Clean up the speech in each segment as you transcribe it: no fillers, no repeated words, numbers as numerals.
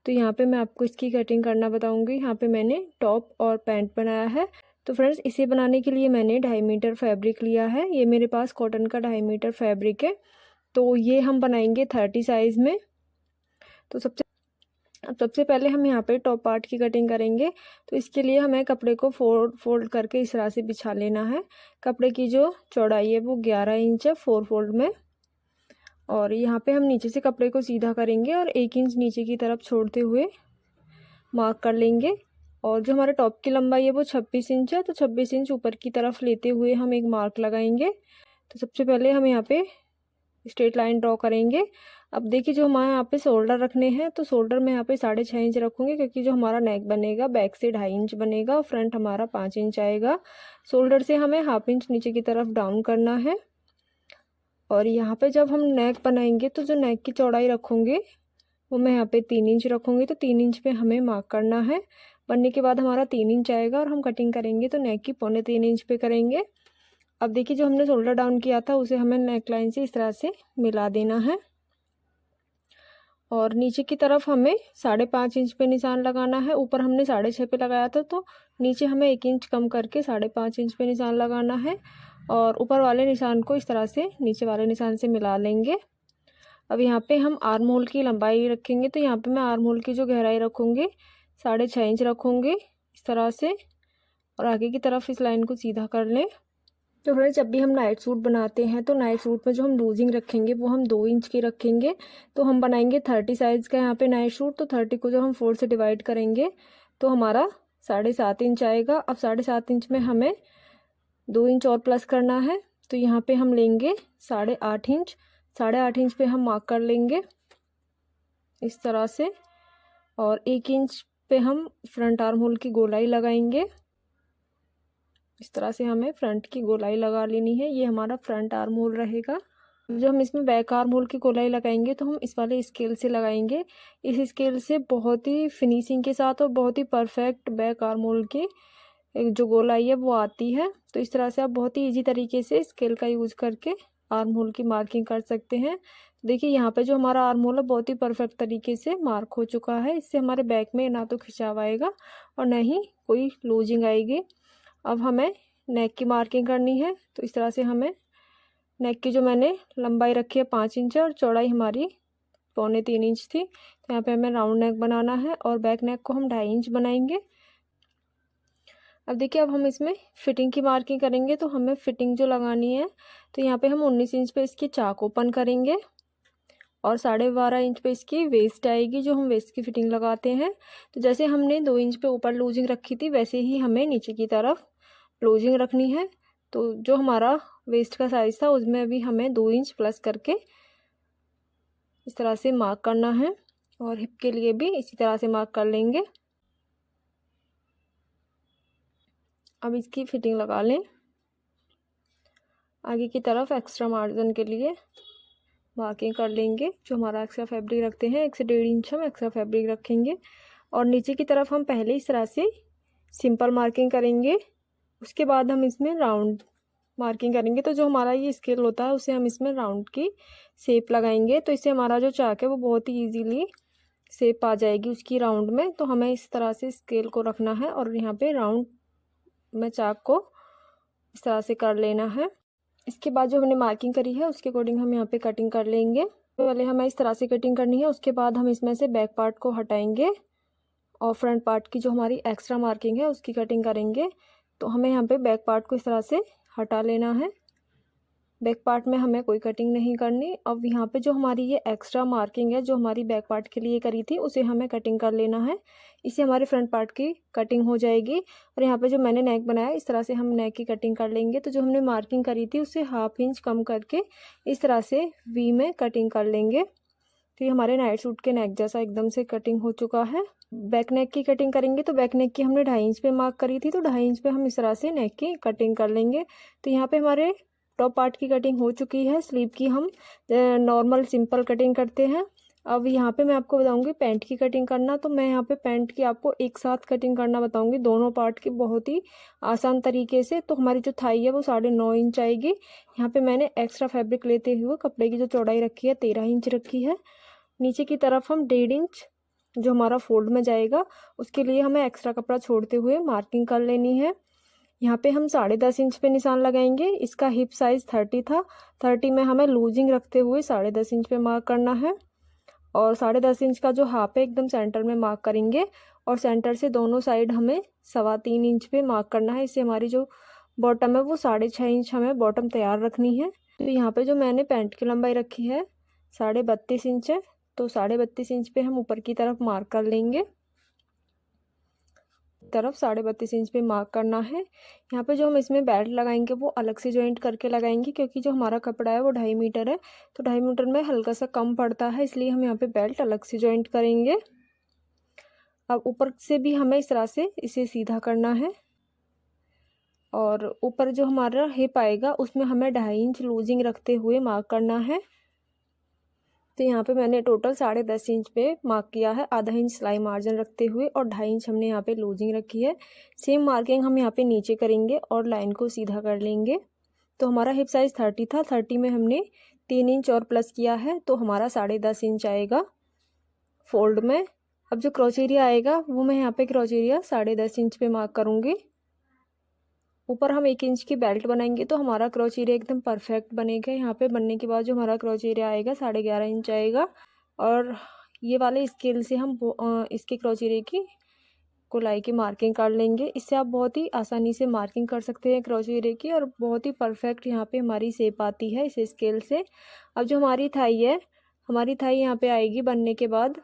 तो यहाँ पे मैं आपको इसकी कटिंग करना बताऊँगी। यहाँ पे मैंने टॉप और पैंट बनाया है। तो फ्रेंड्स, इसे बनाने के लिए मैंने 2.5 मीटर फैब्रिक लिया है। ये मेरे पास कॉटन का 2.5 मीटर फैब्रिक है। तो ये हम बनाएंगे 30 साइज़ में। तो सबसे पहले हम यहाँ पे टॉप पार्ट की कटिंग करेंगे। तो इसके लिए हमें कपड़े को फोल्ड करके इस तरह से बिछा लेना है। कपड़े की जो चौड़ाई है वो 11 इंच है 4 फोल्ड में। और यहाँ पे हम नीचे से कपड़े को सीधा करेंगे और 1 इंच नीचे की तरफ छोड़ते हुए मार्क कर लेंगे। और जो हमारे टॉप की लंबाई है वो 26 इंच है। तो 26 इंच ऊपर की तरफ लेते हुए हम एक मार्क लगाएंगे। तो सबसे पहले हम यहाँ पे स्ट्रेट लाइन ड्रॉ करेंगे। अब देखिए, जो हमारे यहाँ पे शोल्डर रखने हैं, तो शोल्डर मैं यहाँ पे 6.5 इंच रखूँगी, क्योंकि जो हमारा नेक बनेगा बैक से 2.5 इंच बनेगा और फ्रंट हमारा 5 इंच आएगा। शोल्डर से हमें 1/2 इंच नीचे की तरफ डाउन करना है। और यहाँ पे जब हम नेक बनाएंगे तो जो नेक की चौड़ाई रखूँगी वो मैं यहाँ पे 3 इंच रखूँगी। तो 3 इंच पे हमें मार्क करना है। बनने के बाद हमारा 3 इंच आएगा और हम कटिंग करेंगे तो नेक की 3.25 इंच पे करेंगे। अब देखिए, जो हमने शोल्डर डाउन किया था उसे हमें नेक लाइन से इस तरह से मिला देना है। और नीचे की तरफ हमें 5.5 इंच पे निशान लगाना है। ऊपर हमने 6.5 पे लगाया था, तो नीचे हमें 1 इंच कम करके 5.5 इंच पे निशान लगाना है। और ऊपर वाले निशान को इस तरह से नीचे वाले निशान से मिला लेंगे। अब यहाँ पे हम आर्म होल की लंबाई रखेंगे। तो यहाँ पे मैं आर्म होल की जो गहराई रखूँगी 6.5 इंच रखूँगी इस तरह से। और आगे की तरफ इस लाइन को सीधा कर लें। तो फ्रेंड्स, जब भी हम नाइट सूट बनाते हैं तो नाइट सूट में जो हम लूजिंग रखेंगे वो हम 2 इंच की रखेंगे। तो हम बनाएंगे 30 साइज़ का यहाँ पे नाइट सूट। तो 30 को जो हम 4 से डिवाइड करेंगे तो हमारा 7.5 इंच आएगा। अब 7.5 इंच में हमें 2 इंच और प्लस करना है। तो यहाँ पे हम लेंगे 8.5 इंच। 8.5 इंच पे हम मार्क कर लेंगे इस तरह से। और 1 इंच पे हम फ्रंट आर्म होल की गोलाई लगाएंगे। इस तरह से हमें फ्रंट की गोलाई लगा लेनी है। ये हमारा फ्रंट आर्म होल रहेगा। जब हम इसमें बैक आर्म होल की गोलाई लगाएंगे तो हम इस वाले स्केल से लगाएंगे। इस स्केल से बहुत ही फिनिशिंग के साथ और बहुत ही परफेक्ट बैक आर्म होल की जो गोलाई है वो आती है। तो इस तरह से आप बहुत ही ईजी तरीके से स्केल का यूज करके आर्म होल की मार्किंग कर सकते हैं। देखिए, यहाँ पे जो हमारा आर्म होल है बहुत ही परफेक्ट तरीके से मार्क हो चुका है। इससे हमारे बैक में ना तो खिंचाव आएगा और ना ही कोई लूजिंग आएगी। अब हमें नेक की मार्किंग करनी है। तो इस तरह से हमें नेक की जो मैंने लंबाई रखी है 5 इंच है और चौड़ाई हमारी 3.25 इंच थी। तो यहाँ पे हमें राउंड नेक बनाना है और बैक नेक को हम 2.5 इंच बनाएंगे। अब देखिए, अब हम इसमें फिटिंग की मार्किंग करेंगे। तो हमें फिटिंग जो लगानी है, तो यहाँ पे हम 19 इंच पे इसकी चाक ओपन करेंगे और 12.5 इंच पे इसकी वेस्ट आएगी, जो हम वेस्ट की फिटिंग लगाते हैं। तो जैसे हमने 2 इंच पे ऊपर लूजिंग रखी थी वैसे ही हमें नीचे की तरफ लूजिंग रखनी है। तो जो हमारा वेस्ट का साइज़ था उसमें अभी हमें 2 इंच प्लस करके इस तरह से मार्क करना है। और हिप के लिए भी इसी तरह से मार्क कर लेंगे। अब इसकी फिटिंग लगा लें। आगे की तरफ एक्स्ट्रा मार्जिन के लिए मार्किंग कर लेंगे। जो हमारा एक्स्ट्रा फैब्रिक रखते हैं 1 से 1.5 इंच हम एक्स्ट्रा फैब्रिक रखेंगे। और नीचे की तरफ हम पहले इस तरह से सिंपल मार्किंग करेंगे। उसके बाद हम इसमें राउंड मार्किंग करेंगे। तो जो हमारा ये स्केल होता है उसे हम इसमें राउंड की शेप लगाएंगे। तो इससे हमारा जो चाक है वो बहुत ही ईजीली शेप आ जाएगी उसकी राउंड में। तो हमें इस तरह से स्केल को रखना है और यहाँ पे राउंड में चाक को इस तरह से कर लेना है। इसके बाद जो हमने मार्किंग करी है उसके अकॉर्डिंग हम यहाँ पे कटिंग कर लेंगे। तो पहले हमें इस तरह से कटिंग करनी है। उसके बाद हम इसमें से बैक पार्ट को हटाएंगे और फ्रंट पार्ट की जो हमारी एक्स्ट्रा मार्किंग है उसकी कटिंग करेंगे। तो हमें यहाँ पे बैक पार्ट को इस तरह से हटा लेना है। बैक पार्ट में हमें कोई कटिंग नहीं करनी। अब यहाँ पे जो हमारी ये एक्स्ट्रा मार्किंग है जो हमारी बैक पार्ट के लिए करी थी उसे हमें कटिंग कर लेना है। इससे हमारे फ्रंट पार्ट की कटिंग हो जाएगी। और यहाँ पे जो मैंने नेक बनाया इस तरह से हम नेक की कटिंग कर लेंगे। तो जो हमने मार्किंग करी थी उससे 1/2 इंच कम करके इस तरह से वी में कटिंग कर लेंगे। तो ये हमारे नाइट सूट के नेक जैसा एकदम से कटिंग हो चुका है। बैक नेक की कटिंग करेंगे। तो बैक नेक की हमने 2.5 इंच पे मार्क करी थी, तो 2.5 इंच पे हम इस तरह से नेक की कटिंग कर लेंगे। तो यहाँ पे हमारे टॉप पार्ट की कटिंग हो चुकी है। स्लीव की हम नॉर्मल सिंपल कटिंग करते हैं। अब यहाँ पे मैं आपको बताऊंगी पैंट की कटिंग करना। तो मैं यहाँ पे पैंट की आपको एक साथ कटिंग करना बताऊंगी दोनों पार्ट की बहुत ही आसान तरीके से। तो हमारी जो थाई है वो 9.5 इंच आएगी। यहाँ पे मैंने एक्स्ट्रा फैब्रिक लेते हुए कपड़े की जो चौड़ाई रखी है 13 इंच रखी है। नीचे की तरफ हम 1.5 इंच जो हमारा फोल्ड में जाएगा उसके लिए हमें एक्स्ट्रा कपड़ा छोड़ते हुए मार्किंग कर लेनी है। यहाँ पे हम 10.5 इंच पे निशान लगाएंगे। इसका हिप साइज़ 30 था, 30 में हमें लूजिंग रखते हुए 10.5 इंच पे मार्क करना है और 10.5 इंच का जो हाफ है एकदम सेंटर में मार्क करेंगे और सेंटर से दोनों साइड हमें 3.25 इंच पे मार्क करना है। इससे हमारी जो बॉटम है वो 6.5 इंच हमें बॉटम तैयार रखनी है। तो यहाँ पे जो मैंने पैंट की लंबाई रखी है 32.5 इंच है, तो 32.5 इंच पे हम ऊपर की तरफ मार्क कर लेंगे। तरफ 32.5 इंच पे मार्क करना है। यहाँ पे जो हम इसमें बेल्ट लगाएंगे वो अलग से जॉइंट करके लगाएंगे, क्योंकि जो हमारा कपड़ा है वो 2.5 मीटर है, तो 2.5 मीटर में हल्का सा कम पड़ता है, इसलिए हम यहाँ पे बेल्ट अलग से जॉइंट करेंगे। अब ऊपर से भी हमें इस तरह से इसे सीधा करना है और ऊपर जो हमारा हिप आएगा उसमें हमें 2.5 इंच लूजिंग रखते हुए मार्क करना है। तो यहाँ पे मैंने टोटल 10.5 इंच पे मार्क किया है, आधा इंच सिलाई मार्जिन रखते हुए और 2.5 इंच हमने यहाँ पे लूजिंग रखी है। सेम मार्किंग हम यहाँ पे नीचे करेंगे और लाइन को सीधा कर लेंगे। तो हमारा हिप साइज़ 30 था, 30 में हमने 3 इंच और प्लस किया है, तो हमारा 10.5 इंच आएगा फोल्ड में। अब जो क्रॉच एरिया आएगा वो मैं यहाँ पे क्रॉच एरिया 10.5 इंच पे मार्क करूँगी। ऊपर हम 1 इंच की बेल्ट बनाएंगे तो हमारा क्रॉच एरिया एकदम परफेक्ट बनेगा। यहाँ पे बनने के बाद जो हमारा क्रॉच एरिया आएगा 11.5 इंच आएगा और ये वाले स्केल से हम इसके क्रॉच एरिया की गोलाई की मार्किंग कर लेंगे। इससे आप बहुत ही आसानी से मार्किंग कर सकते हैं क्रॉच एरिया की और बहुत ही परफेक्ट यहाँ पे हमारी शेप आती है इस स्केल से। अब जो हमारी थाई है, हमारी थाई यहाँ पे आएगी बनने के बाद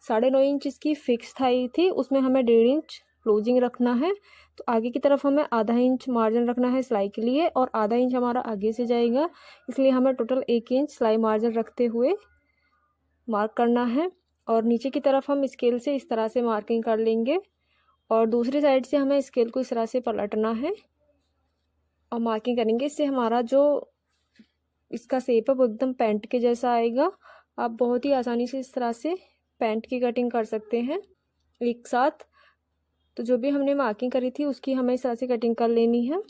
9.5 इंच इसकी फिक्स थाई थी, उसमें हमें 1.5 इंच क्लोजिंग रखना है। तो आगे की तरफ हमें आधा इंच मार्जिन रखना है सिलाई के लिए और आधा इंच हमारा आगे से जाएगा, इसलिए हमें टोटल 1 इंच सिलाई मार्जिन रखते हुए मार्क करना है। और नीचे की तरफ हम स्केल से इस तरह से मार्किंग कर लेंगे और दूसरी साइड से हमें स्केल को इस तरह से पलटना है और मार्किंग करेंगे। इससे हमारा जो इसका शेप है वो एकदम पैंट के जैसा आएगा। आप बहुत ही आसानी से इस तरह से पैंट की कटिंग कर सकते हैं एक साथ। तो जो भी हमने मार्किंग करी थी उसकी हमें इस तरह से कटिंग कर लेनी है।